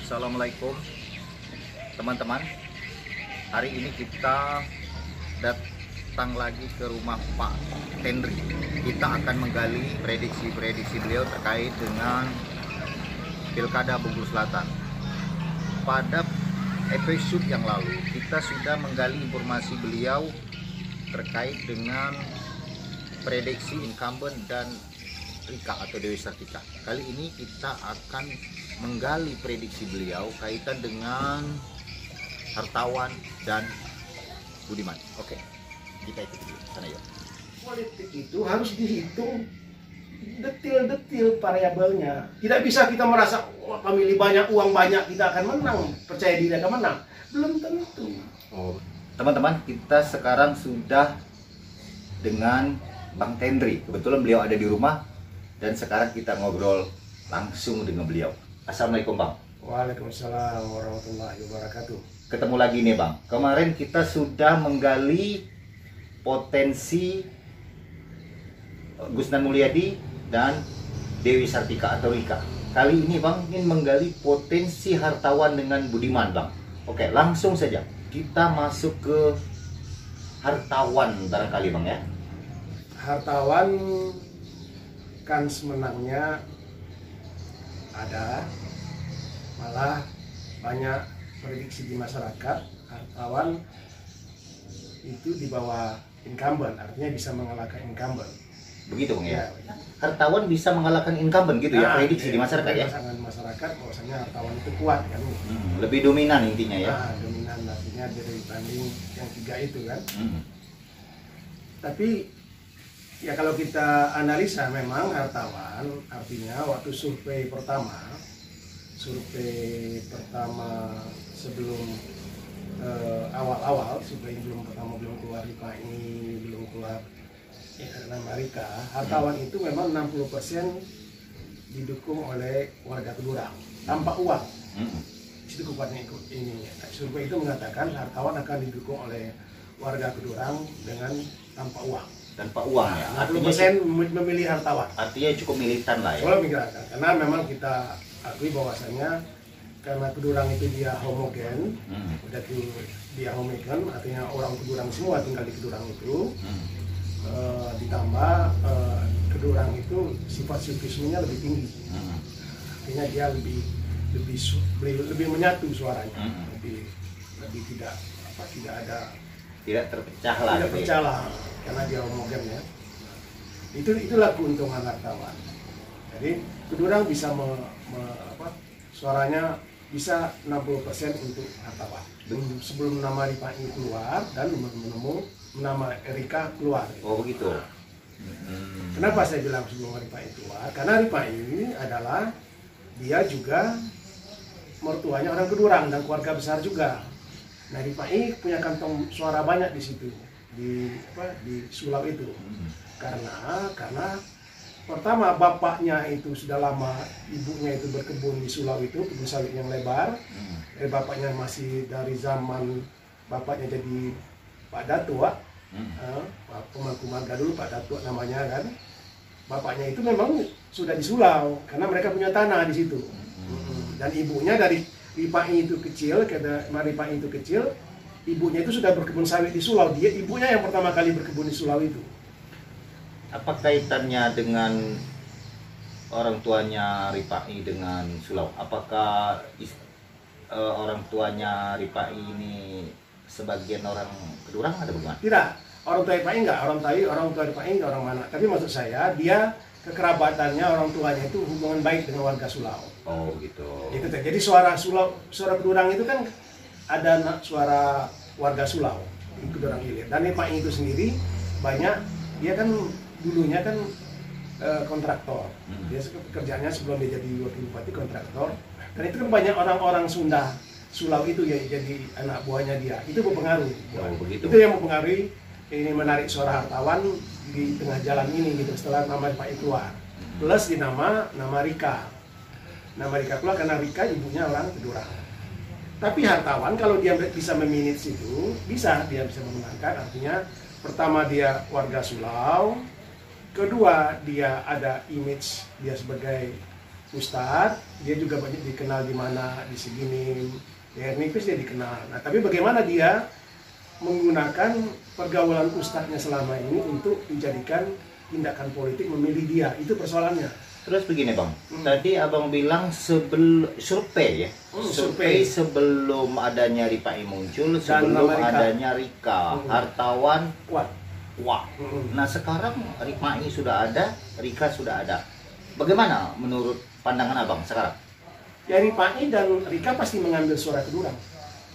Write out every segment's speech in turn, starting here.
Assalamualaikum teman-teman. Hari ini kita datang lagi ke rumah Pak Tendri. Kita akan menggali prediksi-prediksi beliau terkait dengan Pilkada Bengkulu Selatan. Pada episode yang lalu kita sudah menggali informasi beliau terkait dengan prediksi incumbent dan Rika atau Dewi Sartika. Kali ini kita akan menggali prediksi beliau kaitan dengan Hartawan dan Budiman. Oke, kita ikut dulu sana yuk. Politik itu harus dihitung detil-detil variabelnya. Tidak bisa kita merasa wah, pemilih banyak, uang banyak, kita akan menang, percaya diri akan menang. Belum tentu. Teman-teman, kita sekarang sudah dengan Bang Tendri. Kebetulan beliau ada di rumah dan sekarang kita ngobrol langsung dengan beliau. Assalamualaikum Bang. Waalaikumsalam warahmatullahi wabarakatuh. Ketemu lagi nih Bang. Kemarin kita sudah menggali potensi Gusnan Mulyadi dan Dewi Sartika atau Rika. Kali ini Bang ingin menggali potensi Hartawan dengan Budiman Bang. Oke, langsung saja kita masuk ke Hartawan barangkali Bang ya. Hartawan kans menangnya ada, malah banyak prediksi di masyarakat Hartawan itu di bawah incumbent, artinya bisa mengalahkan incumbent. Begitu Bang ya? Ya. Hartawan bisa mengalahkan incumbent gitu ya, prediksi di masyarakat ya? Pasangan masyarakat bahwasanya Hartawan itu kuat kan. Lebih dominan intinya ya? Dominan artinya dibanding yang tiga itu kan. Tapi ya kalau kita analisa memang Hartawan artinya waktu survei pertama sebelum awal-awal survei belum keluar RIPAI, belum keluar nama Rika, Hartawan itu memang 60% didukung oleh warga Kedurang tanpa uang. Itu kekuatannya ini. Survei itu mengatakan Hartawan akan didukung oleh warga Kedurang dengan tanpa uang. Tanpa uang ya? Artinya memilih Hartawan. Artinya cukup militan lah ya? Kalau militan, karena memang kita akui bahwasanya karena Kedurang itu dia homogen, udah dia homogen, artinya orang Kedurang semua tinggal di Kedurang itu, ditambah Kedurang itu sifat psikismenya lebih tinggi, artinya dia lebih menyatu suaranya, lebih tidak terpecah lah. Tidak pecah lah, karena dia homogen ya. Itulah keuntungan Hartawan. Jadi Kedurang bisa suaranya bisa 60% untuk Hartawan. Sebelum nama RIPAI keluar dan nama Rika keluar. Oh begitu. Kenapa saya bilang sebelum RIPAI keluar? Karena RIPAI adalah dia juga mertuanya orang Kedurang dan keluarga besar juga. Nah, RIPAI punya kantong suara banyak di situ, di Sulau itu. Karena pertama bapaknya itu sudah lama, ibunya itu berkebun di Sulau itu, kebun sawit yang lebar. Bapaknya masih dari zaman bapaknya jadi Pak Datuk, pemangku marga dulu Pak Datuk namanya kan. Bapaknya itu memang sudah di Sulau karena mereka punya tanah di situ. Dan ibunya dari RIPAI itu kecil, karena RIPAI itu kecil, ibunya itu sudah berkebun sawit di Sulau. Ibunya yang pertama kali berkebun di Sulau itu. Apa kaitannya dengan orang tuanya RIPAI dengan Sulau? Apakah orang tuanya RIPAI ini sebagian orang Kedurang ada bagaimana? Tidak, orang tua RIPAI enggak, orang tua RIPAI enggak orang mana. Tapi maksud saya dia kekerabatannya orang tuanya itu hubungan baik dengan warga Sulau. Oh gitu. Jadi suara Kedurang itu kan ada suara warga Sulau, Kedurang Hilir. Dan RIPAI itu sendiri banyak, dia kan dulunya kan kontraktor. Dia pekerjaannya sebelum dia jadi wakil bupati kontraktor. Dan itu kan banyak orang-orang Sunda Sulau itu ya jadi anak buahnya dia. Itu berpengaruh. Itu yang mempengaruhi ini menarik suara Hartawan di tengah jalan ini gitu setelah nama RIPAI keluar. Plus di nama Rika. Nama Rika keluar karena Rika ibunya orang Kedurang. Tapi Hartawan kalau dia bisa memanage itu, dia bisa memenangkan. Artinya pertama dia warga Sulau, kedua dia ada image dia sebagai ustadz, dia juga banyak dikenal di mana, di Siginim, di Hernipis dia dikenal. Nah, tapi bagaimana dia menggunakan pergaulan ustadznya selama ini untuk dijadikan tindakan politik memilih dia, itu persoalannya. Terus begini bang, tadi abang bilang survei ya, survei sebelum adanya Ripai muncul, sebelum adanya Rika, Hartawan, Wah. Nah sekarang Ripai sudah ada, Rika sudah ada. Bagaimana menurut pandangan abang sekarang? Ya Ripai dan Rika pasti mengambil suara kedurang.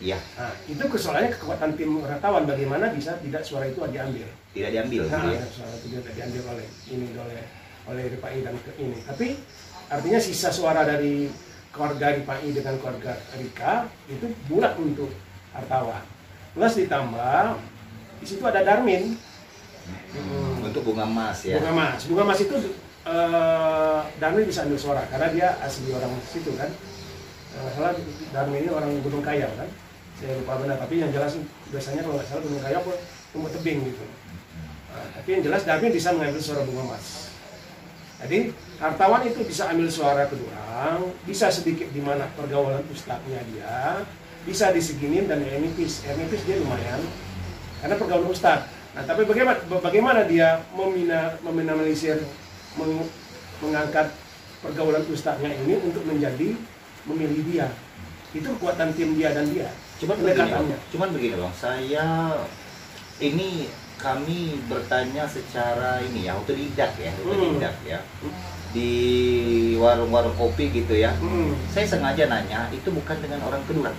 Iya. Nah, itu persoalannya kekuatan tim Hartawan, bagaimana bisa tidak suara itu diambil? Tidak diambil, suara itu tidak diambil oleh Ripai dan ini. Tapi artinya sisa suara dari keluarga Ripai dengan keluarga Rika itu bulat untuk Hartawan. Plus ditambah di situ ada Darmin. Untuk Bunga Mas ya. Bunga Mas itu Darmin bisa ambil suara karena dia asli orang situ kan. Salah Darmin ini orang Gunung Kayak kan. Saya lupa benar, tapi yang jelas biasanya kalau nggak salah Gunung Kayak apa Tumbuh Tebing gitu. Nah, tapi yang jelas Darmin bisa mengambil suara Bunga Mas. Jadi Hartawan itu bisa ambil suara kedurang, bisa sedikit di mana pergaulan ustadznya dia, bisa di Siginim dan Hernipis. Hernipis dia lumayan karena pergaulan ustadz. Nah, tapi bagaimana dia meminimalisir, mengangkat pergaulan ustadznya ini untuk menjadi memilih dia. Itu kekuatan tim dia dan dia. Cuman begini bang, kami bertanya secara ini ya, otodidak ya, di warung-warung kopi gitu ya. Saya sengaja nanya, itu bukan dengan orang kedurang.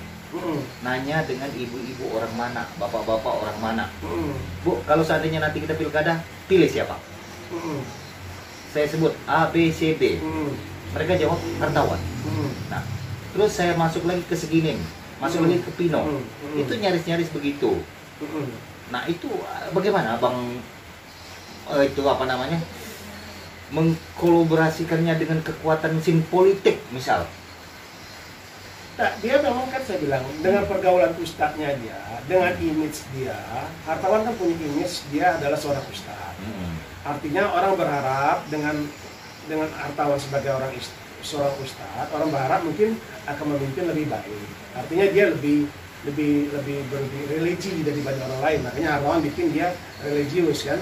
Nanya dengan ibu-ibu orang mana, bapak-bapak orang mana. Bu, kalau seandainya nanti kita pilkada, pilih siapa? Saya sebut A, B, C, D. Mereka jawab Hartawan. Nah, terus saya masuk lagi ke Siginim, masuk lagi ke Pino. Itu nyaris-nyaris begitu. Nah, itu bagaimana abang itu apa namanya? Mengkolaborasikannya dengan kekuatan mesin politik misal. Nah, dia memang kan saya bilang dengan pergaulan ustadznya dia, dengan image dia, Hartawan kan punya image dia adalah seorang ustadz. Artinya orang berharap dengan Hartawan sebagai seorang ustadz, orang berharap mungkin akan memimpin lebih baik. Artinya dia lebih religi daripada orang lain. Makanya Hartawan bikin dia religius kan.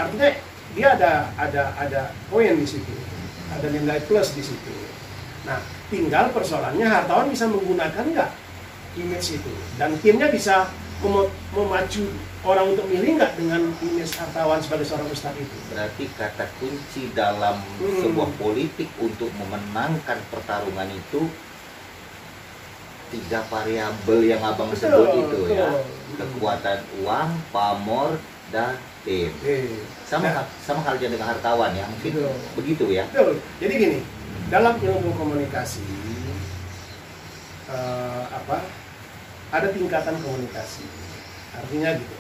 Artinya dia ada poin di situ, ada nilai plus di situ. Nah, tinggal persoalannya Hartawan bisa menggunakan nggak image itu, dan timnya bisa memacu orang untuk milih nggak dengan image Hartawan sebagai seorang ustadz itu. Berarti kata kunci dalam sebuah politik untuk memenangkan pertarungan itu 3 variabel yang abang sebut itu ya, kekuatan uang, pamor, dan tim. Sama halnya dengan Hartawan ya, mungkin begitu ya. Betul. Jadi gini, dalam ilmu komunikasi ada tingkatan komunikasi. Artinya gitu.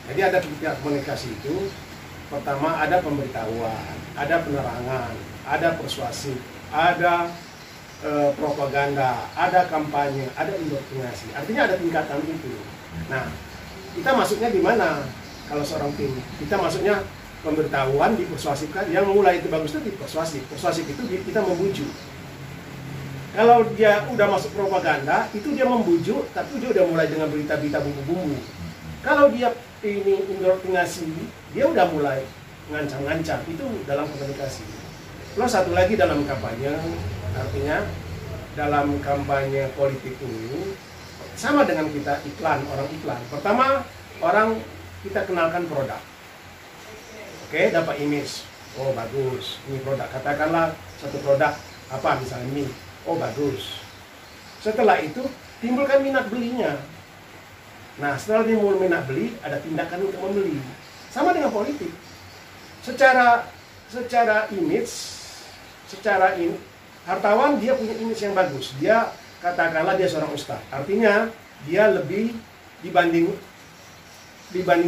Jadi ada tingkat komunikasi itu, pertama ada pemberitahuan, ada penerangan, ada persuasif, ada propaganda, ada kampanye, ada indoktrinasi. Artinya ada tingkatan itu. Nah, kita masuknya di mana? Kalau seorang tim, kita masuknya pemberitahuan, dipersuasifkan. Yang mulai itu bagus itu dipersuasif. Persuasif itu kita membujuk. Kalau dia udah masuk propaganda, itu dia membujuk, tapi dia udah mulai dengan berita-berita bumbu-bumbu. Kalau dia ini indoktrinasi, dia udah mulai ngancam-ngancam. Itu dalam komunikasi. Plus satu lagi dalam kampanye, artinya dalam kampanye politik ini sama dengan kita orang iklan. Pertama, orang kita kenalkan produk. Oke, dapat image. Oh, bagus. Ini produk. Katakanlah satu produk apa misalnya ini. Oh, bagus. Setelah itu timbulkan minat belinya. Nah, setelah timbul minat beli, ada tindakan untuk membeli. Sama dengan politik. Secara image, Hartawan dia punya image yang bagus. Dia katakanlah dia seorang ustadz. Artinya dia lebih dibanding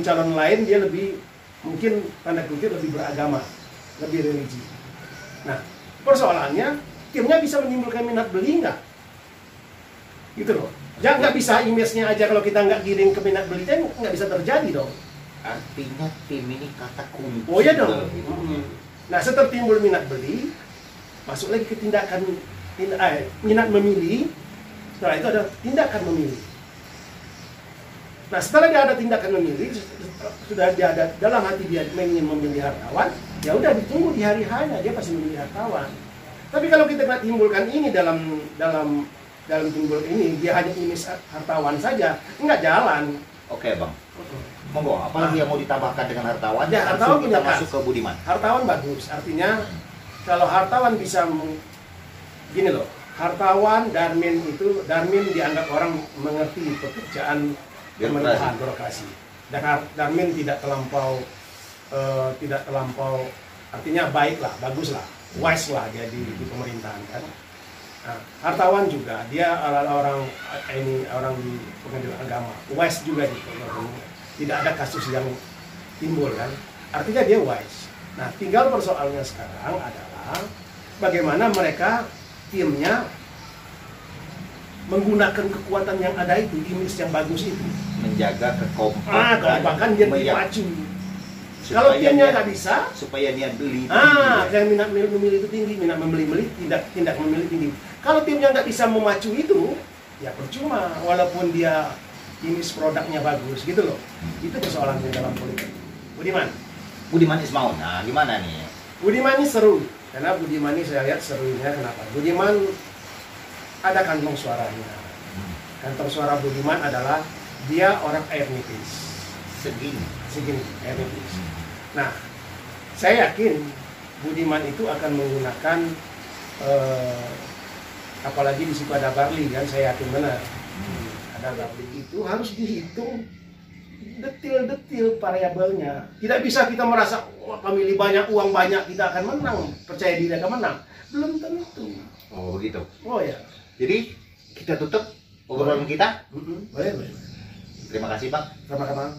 calon lain, dia lebih mungkin tanda kutip lebih beragama, lebih religi. Nah, persoalannya timnya bisa menimbulkan minat beli nggak? Gitu loh. Jangan nggak bisa image-nya aja, kalau kita nggak giring ke minat beli, kan nggak bisa terjadi dong. Artinya tim ini kata kunci. Oh ya dong. Nah, setelah timbul minat beli, masuk lagi ke tindakan minat memilih. Setelah itu ada tindakan memilih. Nah, setelah dia ada tindakan memilih, sudah dia ada dalam hati dia ingin memilih hartawan, ya udah ditunggu di hari hanya dia pasti memilih hartawan. Tapi kalau kita nggak timbulkan ini dalam timbul ini, dia hanya imis hartawan saja, nggak jalan. Oke bang, monggo. Apalagi yang mau ditambahkan dengan hartawan? Ya, langsung hartawan kita punya masuk ke Budiman. Hartawan bagus, artinya kalau hartawan bisa gini loh, hartawan Darmin dianggap orang mengerti pekerjaan pemerintahan birokrasi, dan Darmin tidak terlampau artinya baiklah, baguslah, wise lah dia di pemerintahan kan. Nah, hartawan juga dia orang di pengadilan agama, wise juga gitu, tidak ada kasus yang timbul kan, artinya dia wise. Nah, tinggal persoalannya sekarang adalah bagaimana mereka timnya menggunakan kekuatan yang ada itu, image yang bagus itu, menjaga kekompakan, kekompakan dia dipacu. Kalau timnya nggak bisa, supaya dia beli yang minat memilih itu tinggi, minat membeli tidak memilih tinggi. Kalau timnya nggak bisa memacu itu, ya percuma, walaupun dia image produknya bagus gitu loh. Itu persoalannya dalam politik. Budiman Ismaun. Nah, gimana nih? Budiman ini seru, karena Budiman ini saya lihat serunya kenapa? Budiman ada kantong suaranya. Kantong suara Budiman adalah dia orang air nipis. Segini air nipis. Nah, saya yakin Budiman itu akan menggunakan apalagi di situ ada barley kan, saya yakin benar. Ada barley itu harus dihitung detil-detil variabelnya. Tidak bisa kita merasa pemilih banyak, uang banyak, kita akan menang, percaya diri akan menang. Belum tentu. Oh begitu. Oh ya. Jadi kita tutup obrolan kita. Boleh. Terima kasih bang. Sama-sama.